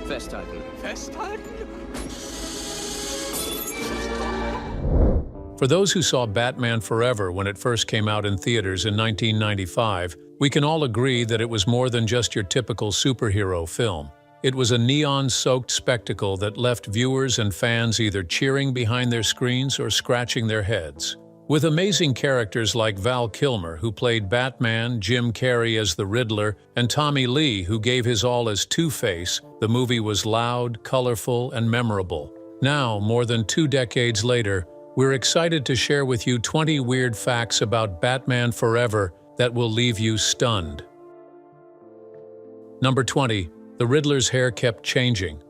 Festhalten. Festhalten? For those who saw Batman Forever when it first came out in theaters in 1995, we can all agree that it was more than just your typical superhero film. It was a neon-soaked spectacle that left viewers and fans either cheering behind their screens or scratching their heads. With amazing characters like Val Kilmer, who played Batman, Jim Carrey as the Riddler, and Tommy Lee, who gave his all as Two-Face, the movie was loud, colorful, and memorable. Now, more than 2 decades later, we're excited to share with you 20 weird facts about Batman Forever that will leave you stunned. Number 20. The Riddler's hair kept changing.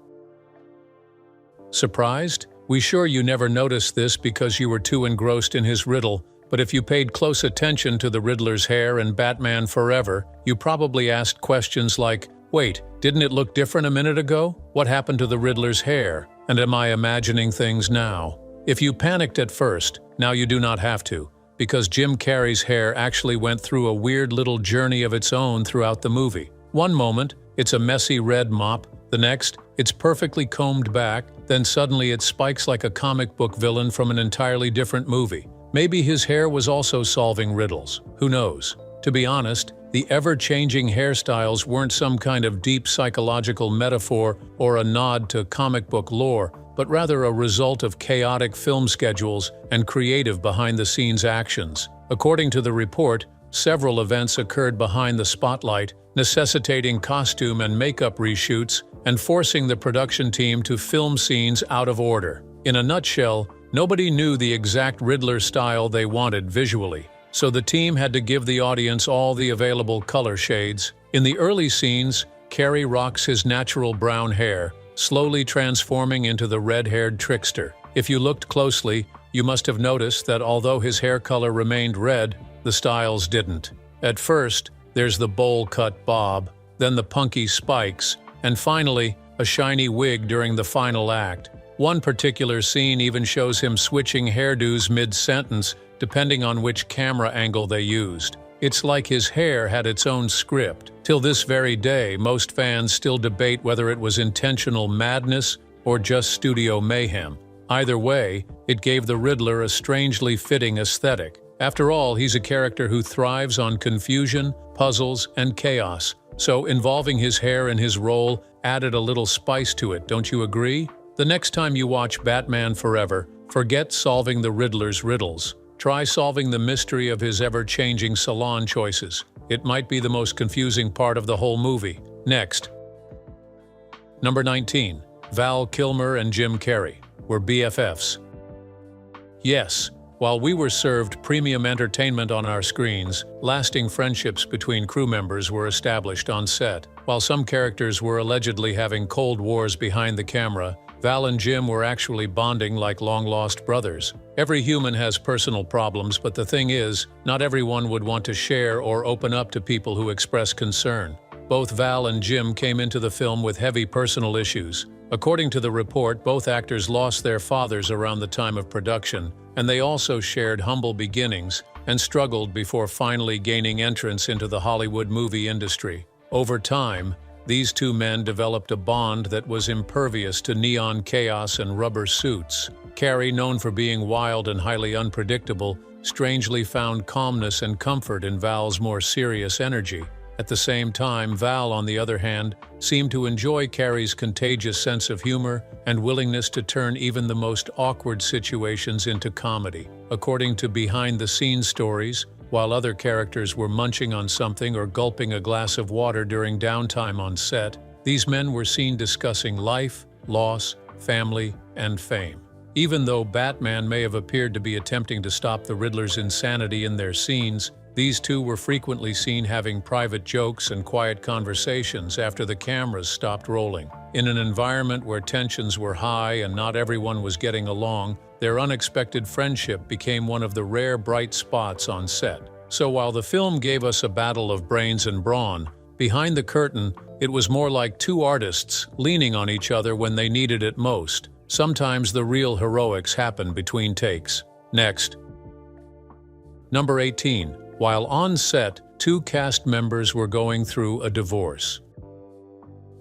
Surprised? We're sure you never noticed this because you were too engrossed in his riddle, but if you paid close attention to the Riddler's hair in Batman Forever, you probably asked questions like, wait, didn't it look different a minute ago? What happened to the Riddler's hair? And am I imagining things now? If you panicked at first, now you do not have to, because Jim Carrey's hair actually went through a weird little journey of its own throughout the movie. One moment, it's a messy red mop. The next, it's perfectly combed back. Then suddenly it spikes like a comic book villain from an entirely different movie. Maybe his hair was also solving riddles. Who knows? To be honest, the ever-changing hairstyles weren't some kind of deep psychological metaphor or a nod to comic book lore, but rather a result of chaotic film schedules and creative behind-the-scenes actions. According to the report, several events occurred behind the spotlight, necessitating costume and makeup reshoots and forcing the production team to film scenes out of order. In a nutshell, nobody knew the exact Riddler style they wanted visually, so the team had to give the audience all the available color shades. In the early scenes, Carrey rocks his natural brown hair, slowly transforming into the red-haired trickster. If you looked closely, you must have noticed that although his hair color remained red, the styles didn't. At first, there's the bowl-cut bob, then the punky spikes, and finally, a shiny wig during the final act. One particular scene even shows him switching hairdos mid-sentence, depending on which camera angle they used. It's like his hair had its own script. Till this very day, most fans still debate whether it was intentional madness or just studio mayhem. Either way, it gave the Riddler a strangely fitting aesthetic. After all, he's a character who thrives on confusion, puzzles, and chaos. So involving his hair in his role added a little spice to it, don't you agree? The next time you watch Batman Forever, forget solving the Riddler's riddles. Try solving the mystery of his ever-changing salon choices. It might be the most confusing part of the whole movie. Next. Number 19. Val Kilmer and Jim Carrey were BFFs. Yes, while we were served premium entertainment on our screens, lasting friendships between crew members were established on set. While some characters were allegedly having cold wars behind the camera, Val and Jim were actually bonding like long-lost brothers. Every human has personal problems, but the thing is, not everyone would want to share or open up to people who express concern. Both Val and Jim came into the film with heavy personal issues. According to the report, both actors lost their fathers around the time of production, and they also shared humble beginnings and struggled before finally gaining entrance into the Hollywood movie industry. Over time, these two men developed a bond that was impervious to neon chaos and rubber suits. Carrey, known for being wild and highly unpredictable, strangely found calmness and comfort in Val's more serious energy. At the same time, Val, on the other hand, seemed to enjoy Carrey's contagious sense of humor and willingness to turn even the most awkward situations into comedy. According to behind-the-scenes stories, while other characters were munching on something or gulping a glass of water during downtime on set, these men were seen discussing life, loss, family, and fame. Even though Batman may have appeared to be attempting to stop the Riddler's insanity in their scenes, these two were frequently seen having private jokes and quiet conversations after the cameras stopped rolling. In an environment where tensions were high and not everyone was getting along, their unexpected friendship became one of the rare bright spots on set. So while the film gave us a battle of brains and brawn, behind the curtain, it was more like two artists leaning on each other when they needed it most. Sometimes the real heroics happen between takes. Next. Number 18. While on set, two cast members were going through a divorce.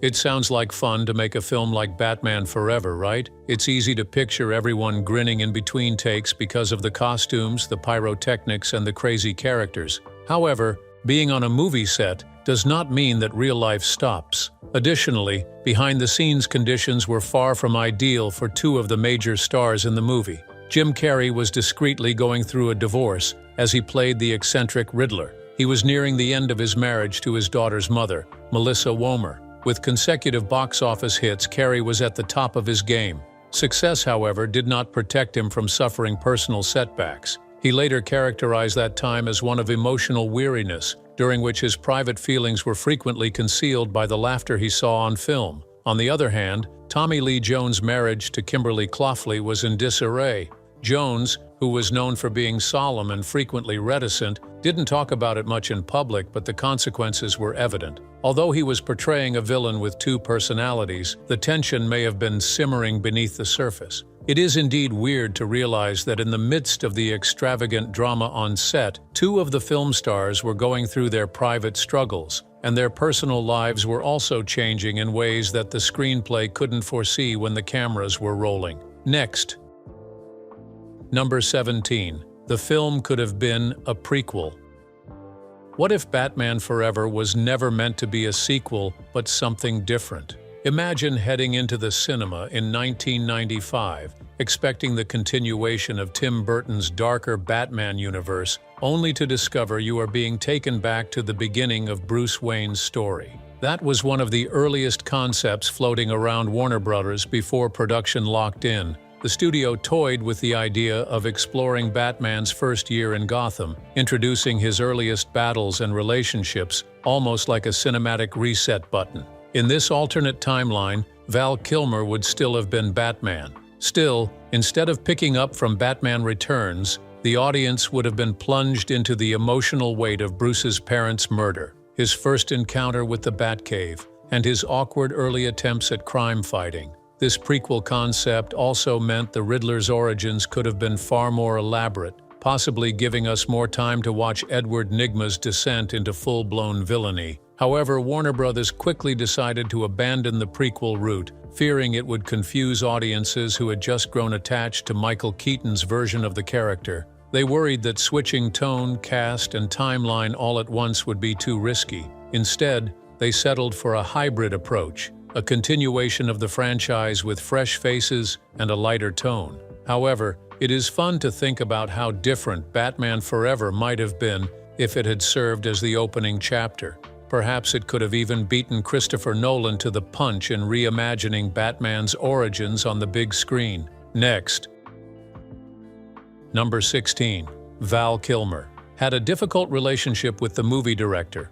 It sounds like fun to make a film like Batman Forever, right? It's easy to picture everyone grinning in between takes because of the costumes, the pyrotechnics, and the crazy characters. However, being on a movie set does not mean that real life stops. Additionally, behind-the-scenes conditions were far from ideal for two of the major stars in the movie. Jim Carrey was discreetly going through a divorce as he played the eccentric Riddler. He was nearing the end of his marriage to his daughter's mother, Melissa Womer. With consecutive box office hits, Carrey was at the top of his game. Success, however, did not protect him from suffering personal setbacks. He later characterized that time as one of emotional weariness, during which his private feelings were frequently concealed by the laughter he saw on film. On the other hand, Tommy Lee Jones' marriage to Kimberly Clofley was in disarray. Jones, who was known for being solemn and frequently reticent, didn't talk about it much in public, but the consequences were evident. Although he was portraying a villain with two personalities, the tension may have been simmering beneath the surface. It is indeed weird to realize that in the midst of the extravagant drama on set, two of the film stars were going through their private struggles, and their personal lives were also changing in ways that the screenplay couldn't foresee when the cameras were rolling. Next. Number 17. The film could have been a prequel. What if Batman Forever was never meant to be a sequel, but something different? Imagine heading into the cinema in 1995, expecting the continuation of Tim Burton's darker Batman universe, only to discover you are being taken back to the beginning of Bruce Wayne's story. That was one of the earliest concepts floating around Warner Bros. Before production locked in. The studio toyed with the idea of exploring Batman's first year in Gotham, introducing his earliest battles and relationships, almost like a cinematic reset button. In this alternate timeline, Val Kilmer would still have been Batman. Still, instead of picking up from Batman Returns, the audience would have been plunged into the emotional weight of Bruce's parents' murder, his first encounter with the Batcave, and his awkward early attempts at crime fighting. This prequel concept also meant the Riddler's origins could have been far more elaborate, possibly giving us more time to watch Edward Nygma's descent into full-blown villainy. However, Warner Bros. Quickly decided to abandon the prequel route, fearing it would confuse audiences who had just grown attached to Michael Keaton's version of the character. They worried that switching tone, cast, and timeline all at once would be too risky. Instead, they settled for a hybrid approach, a continuation of the franchise with fresh faces and a lighter tone. However, it is fun to think about how different Batman Forever might have been if it had served as the opening chapter. Perhaps it could have even beaten Christopher Nolan to the punch in reimagining Batman's origins on the big screen. Next. Number 16. Val Kilmer had a difficult relationship with the movie director.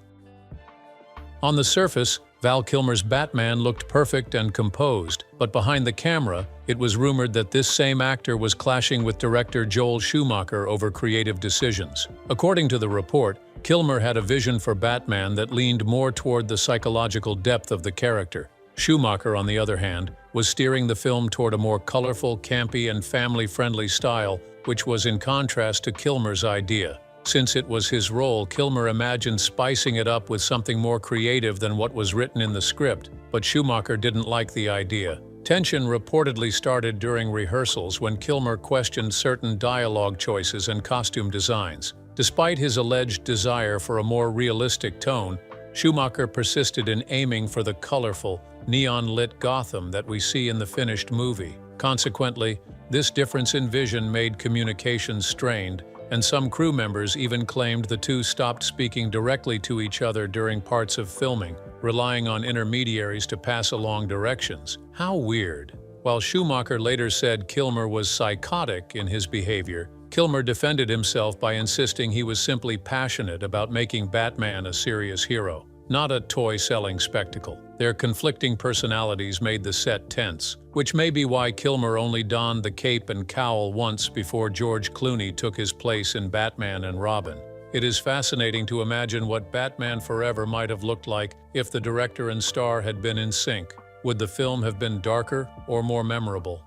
On the surface, Val Kilmer's Batman looked perfect and composed, but behind the camera, it was rumored that this same actor was clashing with director Joel Schumacher over creative decisions. According to the report, Kilmer had a vision for Batman that leaned more toward the psychological depth of the character. Schumacher, on the other hand, was steering the film toward a more colorful, campy, and family-friendly style, which was in contrast to Kilmer's idea. Since it was his role, Kilmer imagined spicing it up with something more creative than what was written in the script, but Schumacher didn't like the idea. Tension reportedly started during rehearsals when Kilmer questioned certain dialogue choices and costume designs. Despite his alleged desire for a more realistic tone, Schumacher persisted in aiming for the colorful, neon-lit Gotham that we see in the finished movie. Consequently, this difference in vision made communications strained, and some crew members even claimed the two stopped speaking directly to each other during parts of filming, relying on intermediaries to pass along directions. How weird. While Schumacher later said Kilmer was psychotic in his behavior, Kilmer defended himself by insisting he was simply passionate about making Batman a serious hero, not a toy-selling spectacle. Their conflicting personalities made the set tense, which may be why Kilmer only donned the cape and cowl once before George Clooney took his place in Batman and Robin. It is fascinating to imagine what Batman Forever might have looked like if the director and star had been in sync. Would the film have been darker or more memorable?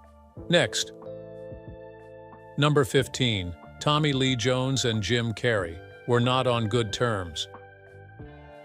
Next. Number 15. Tommy Lee Jones and Jim Carrey were not on good terms.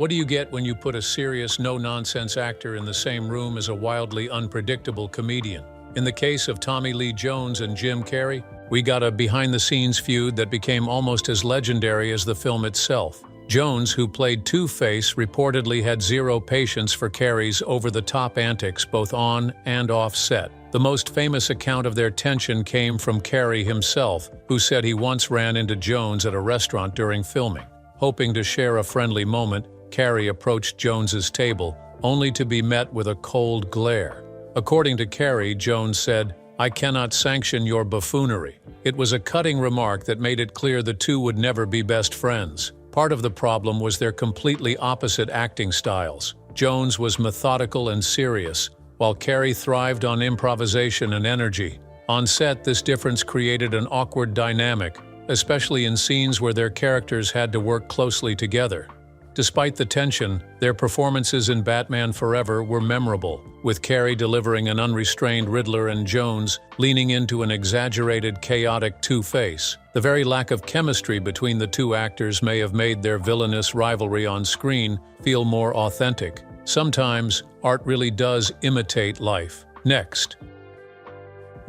What do you get when you put a serious, no-nonsense actor in the same room as a wildly unpredictable comedian? In the case of Tommy Lee Jones and Jim Carrey, we got a behind-the-scenes feud that became almost as legendary as the film itself. Jones, who played Two-Face, reportedly had zero patience for Carrey's over-the-top antics both on and off set. The most famous account of their tension came from Carrey himself, who said he once ran into Jones at a restaurant during filming. Hoping to share a friendly moment, Carrey approached Jones's table, only to be met with a cold glare. According to Carrey, Jones said, "I cannot sanction your buffoonery." It was a cutting remark that made it clear the two would never be best friends. Part of the problem was their completely opposite acting styles. Jones was methodical and serious, while Carrey thrived on improvisation and energy. On set, this difference created an awkward dynamic, especially in scenes where their characters had to work closely together. Despite the tension, their performances in Batman Forever were memorable, with Carrey delivering an unrestrained Riddler and Jones leaning into an exaggerated, chaotic Two-Face. The very lack of chemistry between the two actors may have made their villainous rivalry on screen feel more authentic. Sometimes, art really does imitate life. Next.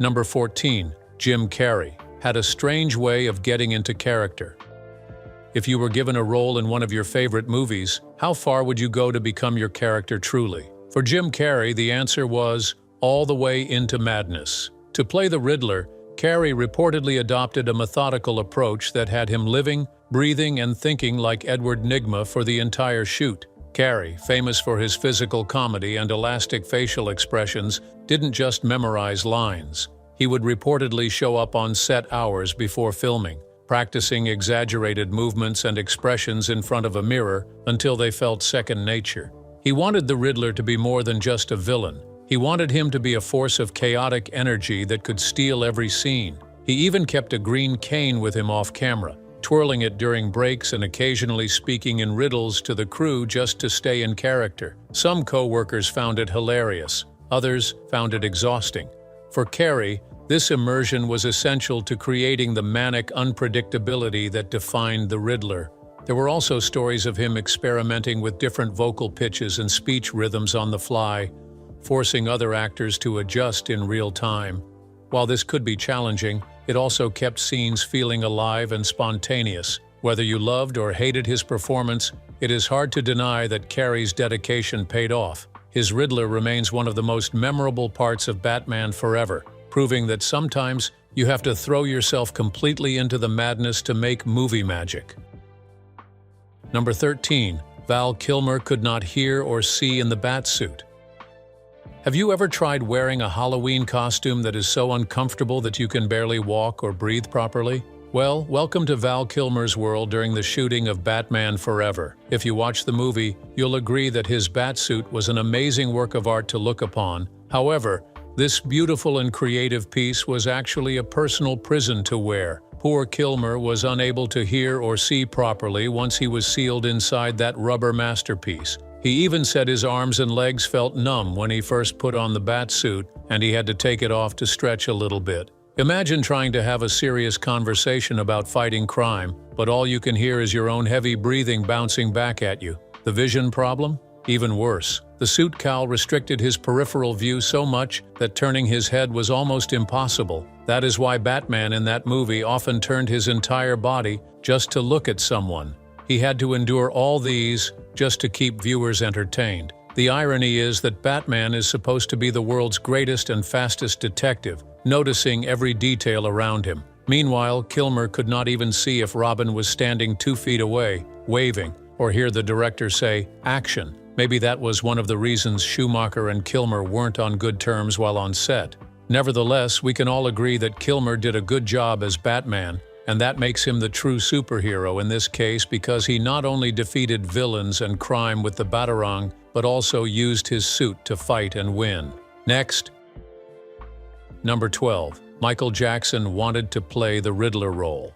Number 14. Jim Carrey had a strange way of getting into character. If you were given a role in one of your favorite movies, how far would you go to become your character truly? For Jim Carrey, the answer was all the way into madness. To play the Riddler, Carrey reportedly adopted a methodical approach that had him living, breathing, and thinking like Edward Nygma for the entire shoot. Carrey, famous for his physical comedy and elastic facial expressions, didn't just memorize lines. He would reportedly show up on set hours before filming, practicing exaggerated movements and expressions in front of a mirror until they felt second nature. He wanted the Riddler to be more than just a villain. He wanted him to be a force of chaotic energy that could steal every scene. He even kept a green cane with him off camera, twirling it during breaks and occasionally speaking in riddles to the crew just to stay in character. Some co-workers found it hilarious. Others found it exhausting. For Carrey, this immersion was essential to creating the manic unpredictability that defined the Riddler. There were also stories of him experimenting with different vocal pitches and speech rhythms on the fly, forcing other actors to adjust in real time. While this could be challenging, it also kept scenes feeling alive and spontaneous. Whether you loved or hated his performance, it is hard to deny that Carrey's dedication paid off. His Riddler remains one of the most memorable parts of Batman Forever, proving that sometimes you have to throw yourself completely into the madness to make movie magic. Number 13. Val Kilmer could not hear or see in the Batsuit. Have you ever tried wearing a Halloween costume that is so uncomfortable that you can barely walk or breathe properly? Well, welcome to Val Kilmer's world during the shooting of Batman Forever. If you watch the movie, you'll agree that his Batsuit was an amazing work of art to look upon. However, this beautiful and creative piece was actually a personal prison to wear. Poor Kilmer was unable to hear or see properly once he was sealed inside that rubber masterpiece. He even said his arms and legs felt numb when he first put on the Batsuit, and he had to take it off to stretch a little bit. Imagine trying to have a serious conversation about fighting crime, but all you can hear is your own heavy breathing bouncing back at you. The vision problem? Even worse. The suit cowl restricted his peripheral view so much that turning his head was almost impossible. That is why Batman in that movie often turned his entire body just to look at someone. He had to endure all these just to keep viewers entertained. The irony is that Batman is supposed to be the world's greatest and fastest detective, noticing every detail around him. Meanwhile, Kilmer could not even see if Robin was standing 2 feet away, waving, or hear the director say, "Action." Maybe that was one of the reasons Schumacher and Kilmer weren't on good terms while on set. Nevertheless, we can all agree that Kilmer did a good job as Batman, and that makes him the true superhero in this case because he not only defeated villains and crime with the Batarang, but also used his suit to fight and win. Next. Number 12. Michael Jackson wanted to play the Riddler role.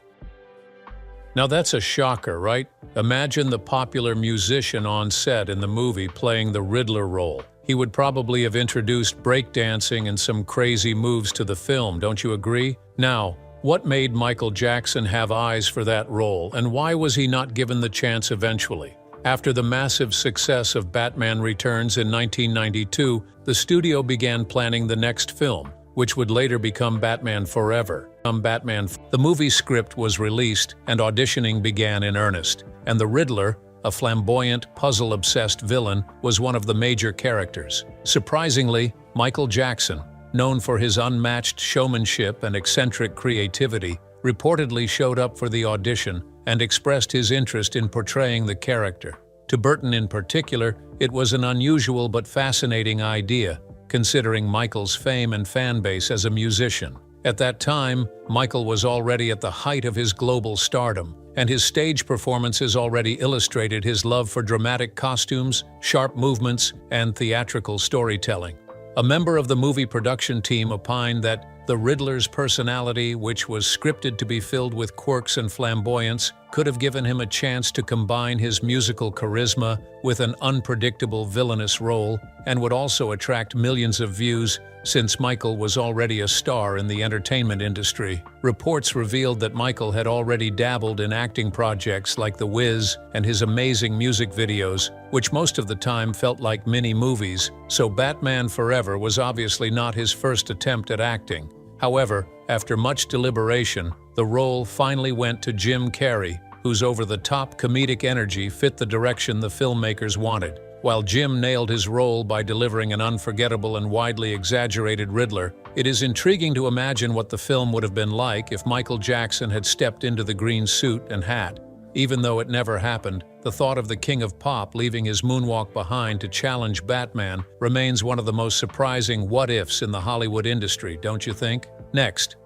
Now that's a shocker, right? Imagine the popular musician on set in the movie playing the Riddler role. He would probably have introduced breakdancing and some crazy moves to the film, don't you agree? Now, what made Michael Jackson have eyes for that role, and why was he not given the chance eventually? After the massive success of Batman Returns in 1992, the studio began planning the next film, which would later become Batman Forever. The movie script was released and auditioning began in earnest, and the Riddler, a flamboyant, puzzle-obsessed villain, was one of the major characters. Surprisingly, Michael Jackson, known for his unmatched showmanship and eccentric creativity, reportedly showed up for the audition and expressed his interest in portraying the character. To Burton in particular, it was an unusual but fascinating idea, considering Michael's fame and fan base as a musician. At that time, Michael was already at the height of his global stardom, and his stage performances already illustrated his love for dramatic costumes, sharp movements, and theatrical storytelling. A member of the movie production team opined that the Riddler's personality, which was scripted to be filled with quirks and flamboyance, could have given him a chance to combine his musical charisma with an unpredictable villainous role, and would also attract millions of views since Michael was already a star in the entertainment industry. Reports revealed that Michael had already dabbled in acting projects like The Wiz and his amazing music videos, which most of the time felt like mini-movies, so Batman Forever was obviously not his first attempt at acting. However, after much deliberation, the role finally went to Jim Carrey, whose over-the-top comedic energy fit the direction the filmmakers wanted. While Jim nailed his role by delivering an unforgettable and widely exaggerated Riddler, it is intriguing to imagine what the film would have been like if Michael Jackson had stepped into the green suit and hat. Even though it never happened, the thought of the King of Pop leaving his moonwalk behind to challenge Batman remains one of the most surprising what-ifs in the Hollywood industry, don't you think? Next.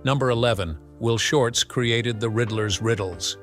Number 11. Will Shortz created the Riddler's riddles.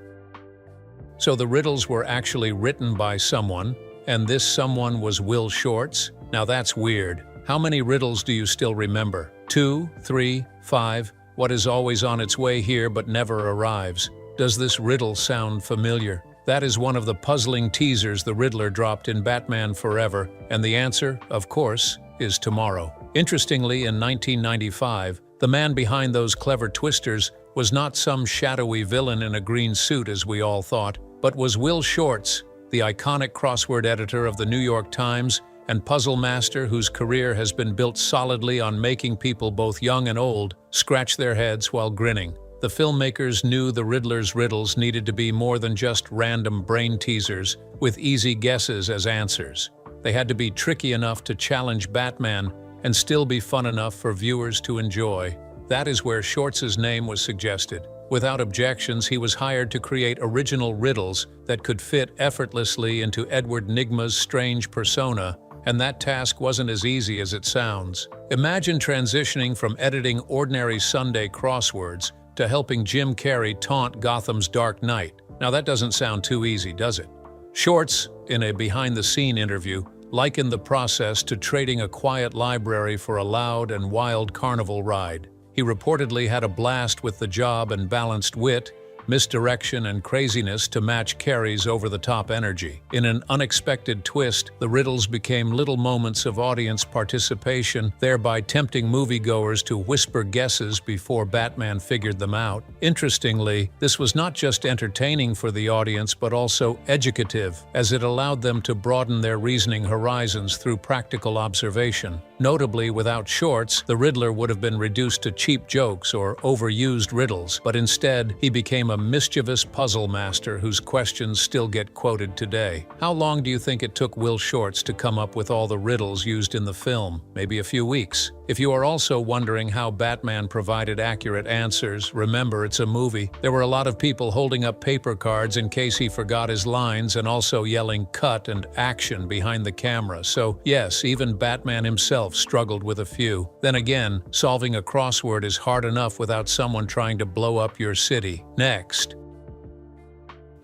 So the riddles were actually written by someone, and this someone was Will Shortz? Now that's weird. How many riddles do you still remember? 2, 3, 5? What is always on its way here but never arrives? Does this riddle sound familiar? That is one of the puzzling teasers the Riddler dropped in Batman Forever, and the answer, of course, is tomorrow. Interestingly, in 1995, the man behind those clever twisters was not some shadowy villain in a green suit as we all thought, but was Will Shortz, the iconic crossword editor of the New York Times and puzzle master whose career has been built solidly on making people both young and old scratch their heads while grinning. The filmmakers knew the Riddler's riddles needed to be more than just random brain teasers with easy guesses as answers. They had to be tricky enough to challenge Batman and still be fun enough for viewers to enjoy. That is where Shortz's name was suggested. Without objections, he was hired to create original riddles that could fit effortlessly into Edward Nygma's strange persona, and that task wasn't as easy as it sounds. Imagine transitioning from editing ordinary Sunday crosswords to helping Jim Carrey taunt Gotham's Dark Knight. Now that doesn't sound too easy, does it? Shortz, in a behind-the-scene interview, likened the process to trading a quiet library for a loud and wild carnival ride. He reportedly had a blast with the job and balanced wit, misdirection, and craziness to match Carrey's over-the-top energy. In an unexpected twist, the riddles became little moments of audience participation, thereby tempting moviegoers to whisper guesses before Batman figured them out. Interestingly, this was not just entertaining for the audience but also educative, as it allowed them to broaden their reasoning horizons through practical observation. Notably, without Shortz, the Riddler would have been reduced to cheap jokes or overused riddles, but instead, he became a mischievous puzzle master whose questions still get quoted today. How long do you think it took Will Shortz to come up with all the riddles used in the film? Maybe a few weeks. If you are also wondering how Batman provided accurate answers, remember it's a movie. There were a lot of people holding up paper cards in case he forgot his lines and also yelling "cut" and "action" behind the camera. So yes, even Batman himself struggled with a few. Then again, solving a crossword is hard enough without someone trying to blow up your city. Next.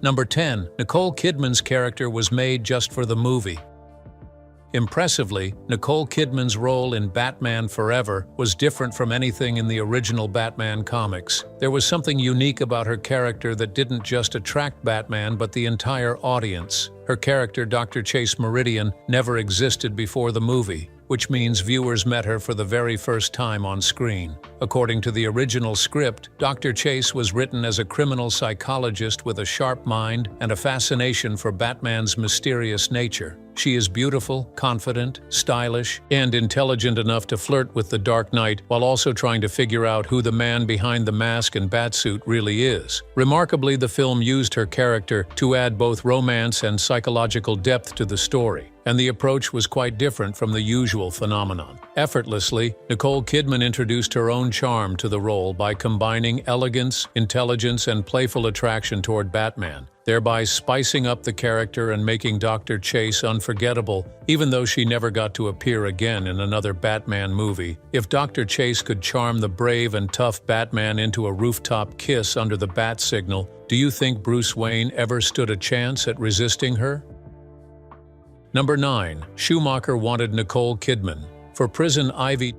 Number 10. Nicole Kidman's character was made just for the movie. Impressively, Nicole Kidman's role in Batman Forever was different from anything in the original Batman comics. There was something unique about her character that didn't just attract Batman but the entire audience. Her character, Dr. Chase Meridian, never existed before the movie, which means viewers met her for the very first time on screen. According to the original script, Dr. Chase was written as a criminal psychologist with a sharp mind and a fascination for Batman's mysterious nature. She is beautiful, confident, stylish, and intelligent enough to flirt with the Dark Knight while also trying to figure out who the man behind the mask and batsuit really is. Remarkably, the film used her character to add both romance and psychological depth to the story, and the approach was quite different from the usual phenomenon. Effortlessly, Nicole Kidman introduced her own charm to the role by combining elegance, intelligence, and playful attraction toward Batman, thereby spicing up the character and making Dr. Chase unforgettable, even though she never got to appear again in another Batman movie. If Dr. Chase could charm the brave and tough Batman into a rooftop kiss under the bat signal, do you think Bruce Wayne ever stood a chance at resisting her? Number 9. Schumacher wanted Nicole Kidman. For Prison Ivy,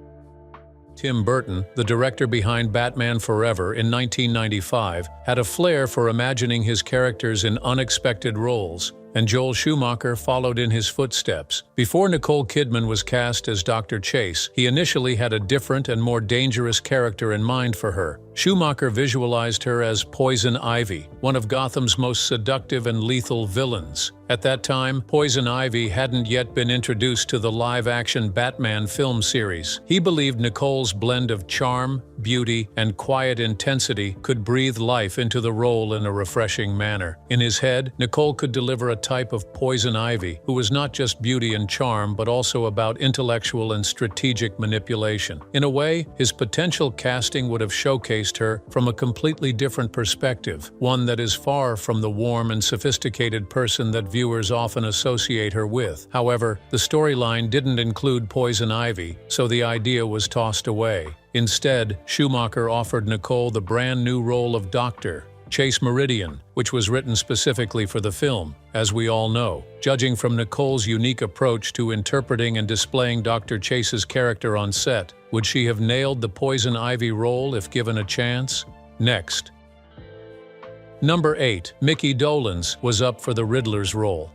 Tim Burton, the director behind Batman Forever in 1995, had a flair for imagining his characters in unexpected roles, and Joel Schumacher followed in his footsteps. Before Nicole Kidman was cast as Dr. Chase, he initially had a different and more dangerous character in mind for her. Schumacher visualized her as Poison Ivy, one of Gotham's most seductive and lethal villains. At that time, Poison Ivy hadn't yet been introduced to the live-action Batman film series. He believed Nicole's blend of charm, beauty, and quiet intensity could breathe life into the role in a refreshing manner. In his head, Nicole could deliver a type of Poison Ivy who was not just beauty and charm but also about intellectual and strategic manipulation. In a way, his potential casting would have showcased her from a completely different perspective, one that is far from the warm and sophisticated person that viewers often associate her with. However, the storyline didn't include Poison Ivy, so the idea was tossed away. Instead, Schumacher offered Nicole the brand new role of Dr. Chase Meridian, which was written specifically for the film, as we all know. Judging from Nicole's unique approach to interpreting and displaying Dr. Chase's character on set, would she have nailed the Poison Ivy role if given a chance? Next. Number 8. Mickey Dolenz was up for the Riddler's role.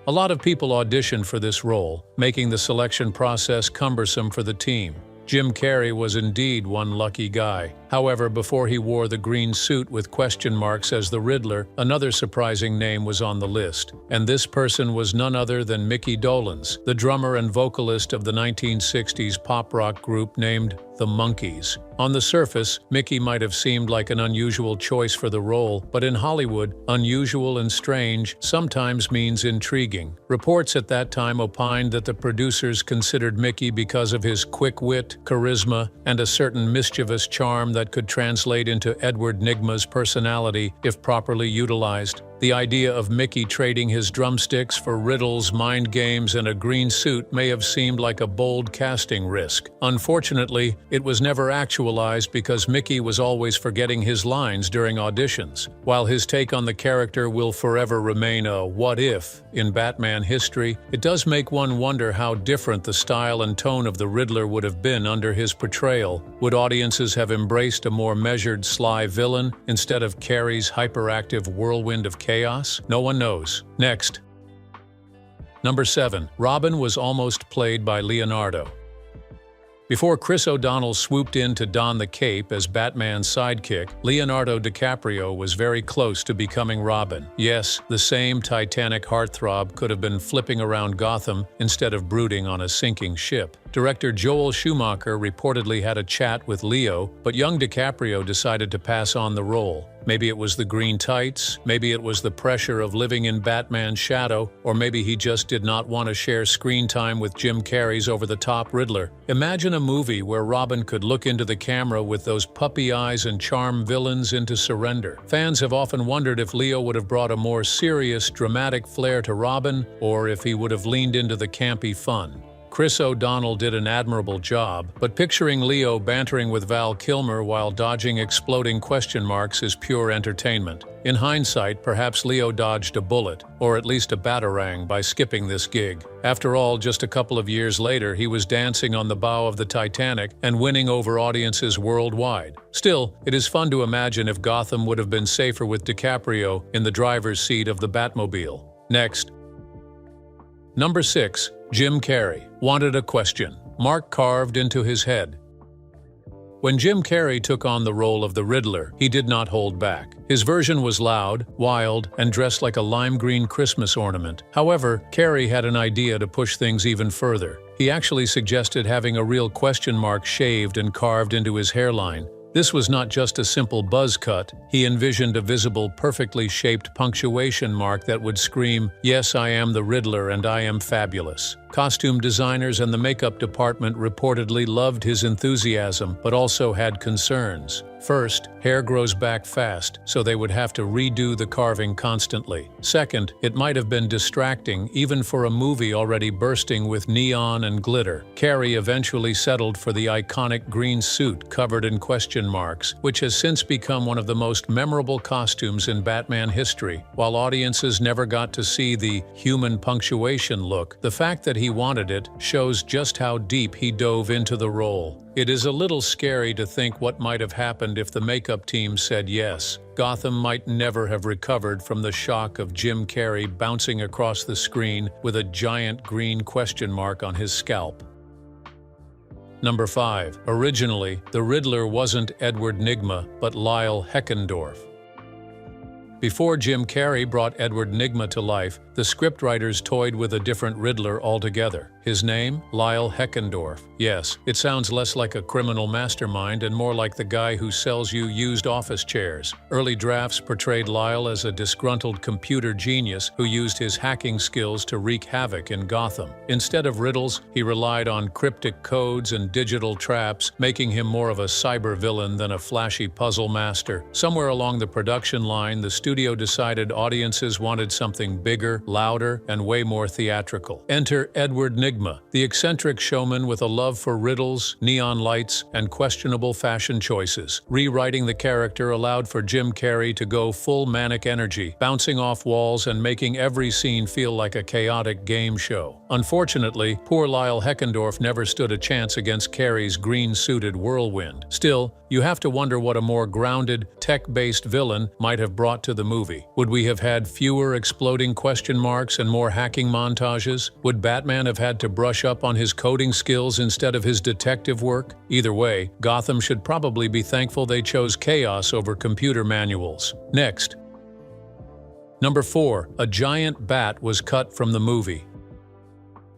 A lot of people auditioned for this role, making the selection process cumbersome for the team. Jim Carrey was indeed one lucky guy. However, before he wore the green suit with question marks as the Riddler, another surprising name was on the list. And this person was none other than Mickey Dolenz, the drummer and vocalist of the 1960s pop rock group named The Monkees. On the surface, Mickey might have seemed like an unusual choice for the role, but in Hollywood, unusual and strange sometimes means intriguing. Reports at that time opined that the producers considered Mickey because of his quick wit, charisma, and a certain mischievous charm that could translate into Edward Nygma's personality if properly utilized. The idea of Mickey trading his drumsticks for riddles, mind games, and a green suit may have seemed like a bold casting risk. Unfortunately, it was never actualized because Mickey was always forgetting his lines during auditions. While his take on the character will forever remain a what-if in Batman history, it does make one wonder how different the style and tone of the Riddler would have been under his portrayal. Would audiences have embraced a more measured, sly villain instead of Carrey's hyperactive whirlwind of chaos? No one knows. Next. Number 7. Robin was almost played by Leonardo. Before Chris O'Donnell swooped in to don the cape as Batman's sidekick, Leonardo DiCaprio was very close to becoming Robin. Yes, the same Titanic heartthrob could have been flipping around Gotham instead of brooding on a sinking ship. Director Joel Schumacher reportedly had a chat with Leo, but young DiCaprio decided to pass on the role. Maybe it was the green tights, maybe it was the pressure of living in Batman's shadow, or maybe he just did not want to share screen time with Jim Carrey's over-the-top Riddler. Imagine a movie where Robin could look into the camera with those puppy eyes and charm villains into surrender. Fans have often wondered if Leo would have brought a more serious, dramatic flair to Robin, or if he would have leaned into the campy fun. Chris O'Donnell did an admirable job, but picturing Leo bantering with Val Kilmer while dodging exploding question marks is pure entertainment. In hindsight, perhaps Leo dodged a bullet, or at least a batarang, by skipping this gig. After all, just a couple of years later, he was dancing on the bow of the Titanic and winning over audiences worldwide. Still, it is fun to imagine if Gotham would have been safer with DiCaprio in the driver's seat of the Batmobile. Next. Number 6. Jim Carrey. Wanted a question mark carved into his head. When Jim Carrey took on the role of the Riddler, he did not hold back. His version was loud, wild, and dressed like a lime green Christmas ornament. However, Carrey had an idea to push things even further. He actually suggested having a real question mark shaved and carved into his hairline. This was not just a simple buzz cut. He envisioned a visible, perfectly shaped punctuation mark that would scream, "Yes, I am the Riddler and I am fabulous." Costume designers and the makeup department reportedly loved his enthusiasm, but also had concerns. First, hair grows back fast, so they would have to redo the carving constantly. Second, it might have been distracting, even for a movie already bursting with neon and glitter. Carrey eventually settled for the iconic green suit covered in question marks, which has since become one of the most memorable costumes in Batman history. While audiences never got to see the human punctuation look, the fact that he wanted it shows just how deep he dove into the role. It is a little scary to think what might have happened if the makeup team said yes. Gotham might never have recovered from the shock of Jim Carrey bouncing across the screen with a giant green question mark on his scalp. Number 5. Originally, the Riddler wasn't Edward Nygma, but Lyle Heckendorf. Before Jim Carrey brought Edward Nygma to life, the scriptwriters toyed with a different Riddler altogether. His name? Lyle Heckendorf. Yes, it sounds less like a criminal mastermind and more like the guy who sells you used office chairs. Early drafts portrayed Lyle as a disgruntled computer genius who used his hacking skills to wreak havoc in Gotham. Instead of riddles, he relied on cryptic codes and digital traps, making him more of a cyber villain than a flashy puzzle master. Somewhere along the production line, the studio decided audiences wanted something bigger, louder, and way more theatrical. Enter Edward Nygma, the eccentric showman with a love for riddles, neon lights, and questionable fashion choices. Rewriting the character allowed for Jim Carrey to go full manic energy, bouncing off walls and making every scene feel like a chaotic game show. Unfortunately, poor Lyle Heckendorf never stood a chance against Carrey's green-suited whirlwind. Still, you have to wonder what a more grounded, tech-based villain might have brought to the movie. Would we have had fewer exploding question marks and more hacking montages? Would Batman have had to brush up on his coding skills instead of his detective work? Either way, Gotham should probably be thankful they chose chaos over computer manuals. Next. Number 4. A giant bat was cut from the movie.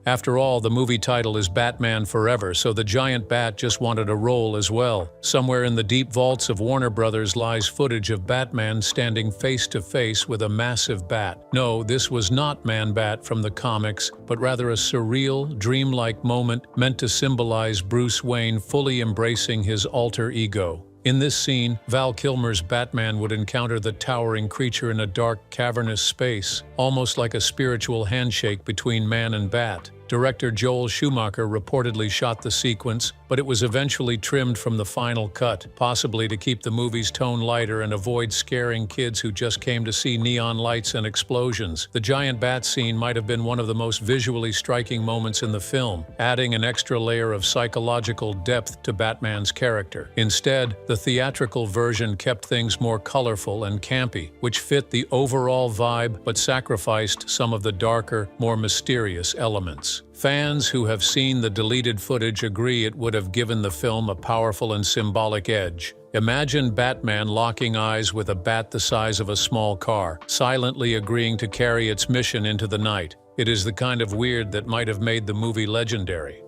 After all, the movie title is Batman Forever, so the giant bat just wanted a role as well. Somewhere in the deep vaults of Warner Brothers lies footage of Batman standing face to face with a massive bat. No, this was not Man-Bat from the comics, but rather a surreal, dreamlike moment meant to symbolize Bruce Wayne fully embracing his alter ego. In this scene, Val Kilmer's Batman would encounter the towering creature in a dark, cavernous space, almost like a spiritual handshake between man and bat. Director Joel Schumacher reportedly shot the sequence, but it was eventually trimmed from the final cut, possibly to keep the movie's tone lighter and avoid scaring kids who just came to see neon lights and explosions. The giant bat scene might have been one of the most visually striking moments in the film, adding an extra layer of psychological depth to Batman's character. Instead, the theatrical version kept things more colorful and campy, which fit the overall vibe but sacrificed some of the darker, more mysterious elements. Fans who have seen the deleted footage agree it would have given the film a powerful and symbolic edge. Imagine Batman locking eyes with a bat the size of a small car, silently agreeing to carry its mission into the night. It is the kind of weird that might have made the movie legendary.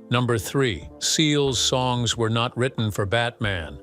Number 3. Seal's songs were not written for Batman.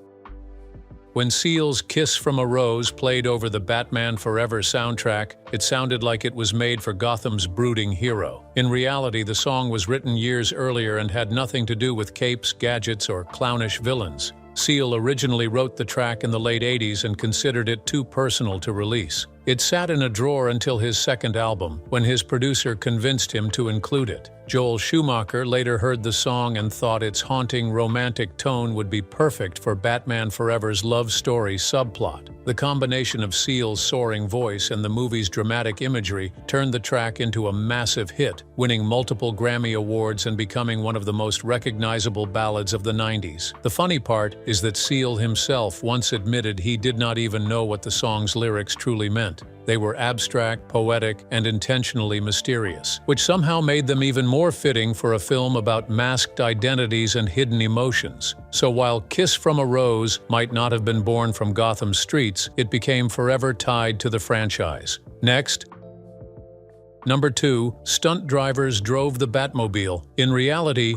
When Seal's Kiss from a Rose played over the Batman Forever soundtrack, it sounded like it was made for Gotham's brooding hero. In reality, the song was written years earlier and had nothing to do with capes, gadgets, or clownish villains. Seal originally wrote the track in the late 80s and considered it too personal to release. It sat in a drawer until his second album, when his producer convinced him to include it. Joel Schumacher later heard the song and thought its haunting, romantic tone would be perfect for Batman Forever's love story subplot. The combination of Seal's soaring voice and the movie's dramatic imagery turned the track into a massive hit, winning multiple Grammy Awards and becoming one of the most recognizable ballads of the 90s. The funny part is that Seal himself once admitted he did not even know what the song's lyrics truly meant. They were abstract, poetic, and intentionally mysterious, which somehow made them even more fitting for a film about masked identities and hidden emotions. So while Kiss from a Rose might not have been born from Gotham's streets, it became forever tied to the franchise. Next, Number 2, stunt drivers drove the Batmobile. In reality,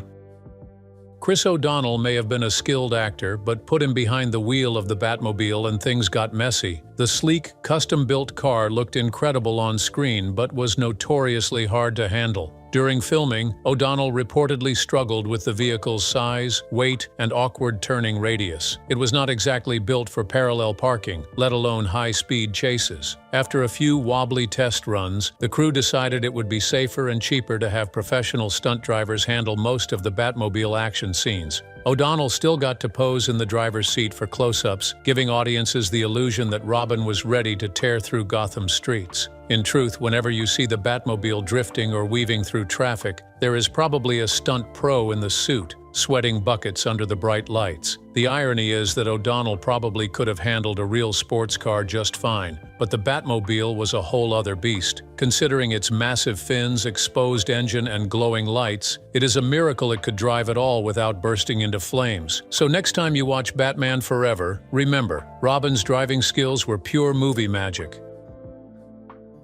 Chris O'Donnell may have been a skilled actor, but put him behind the wheel of the Batmobile and things got messy. The sleek, custom-built car looked incredible on screen, but was notoriously hard to handle. During filming, O'Donnell reportedly struggled with the vehicle's size, weight, and awkward turning radius. It was not exactly built for parallel parking, let alone high-speed chases. After a few wobbly test runs, the crew decided it would be safer and cheaper to have professional stunt drivers handle most of the Batmobile action scenes. O'Donnell still got to pose in the driver's seat for close-ups, giving audiences the illusion that Robin was ready to tear through Gotham's streets. In truth, whenever you see the Batmobile drifting or weaving through traffic, there is probably a stunt pro in the suit, sweating buckets under the bright lights. The irony is that O'Donnell probably could have handled a real sports car just fine, but the Batmobile was a whole other beast. Considering its massive fins, exposed engine, and glowing lights, it is a miracle it could drive at all without bursting into flames. So next time you watch Batman Forever, remember, Robin's driving skills were pure movie magic.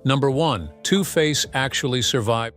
Number 1, Two-Face actually survived.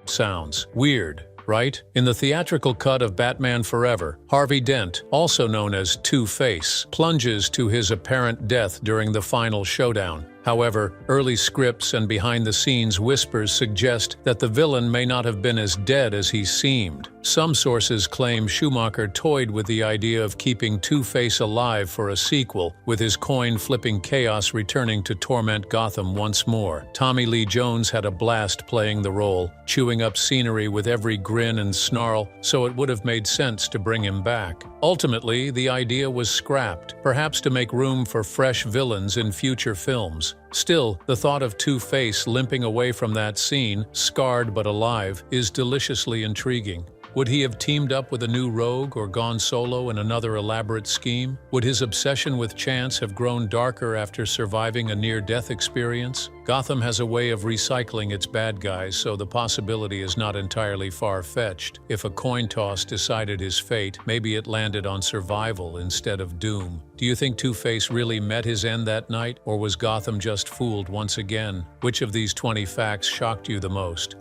Sounds weird, right? In the theatrical cut of Batman Forever, Harvey Dent, also known as Two-Face, plunges to his apparent death during the final showdown. However, early scripts and behind-the-scenes whispers suggest that the villain may not have been as dead as he seemed. Some sources claim Schumacher toyed with the idea of keeping Two-Face alive for a sequel, with his coin-flipping chaos returning to torment Gotham once more. Tommy Lee Jones had a blast playing the role, chewing up scenery with every grin and snarl, so it would have made sense to bring him back. Ultimately, the idea was scrapped, perhaps to make room for fresh villains in future films. Still, the thought of Two-Face limping away from that scene, scarred but alive, is deliciously intriguing. Would he have teamed up with a new rogue or gone solo in another elaborate scheme? Would his obsession with chance have grown darker after surviving a near-death experience? Gotham has a way of recycling its bad guys, so the possibility is not entirely far-fetched. If a coin toss decided his fate, maybe it landed on survival instead of doom. Do you think Two-Face really met his end that night, or was Gotham just fooled once again? Which of these 20 facts shocked you the most?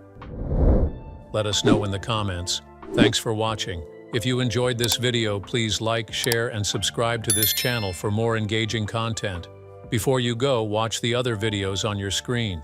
Let us know in the comments. Thanks for watching. If you enjoyed this video, please like, share, and subscribe to this channel for more engaging content. Before you go, watch the other videos on your screen.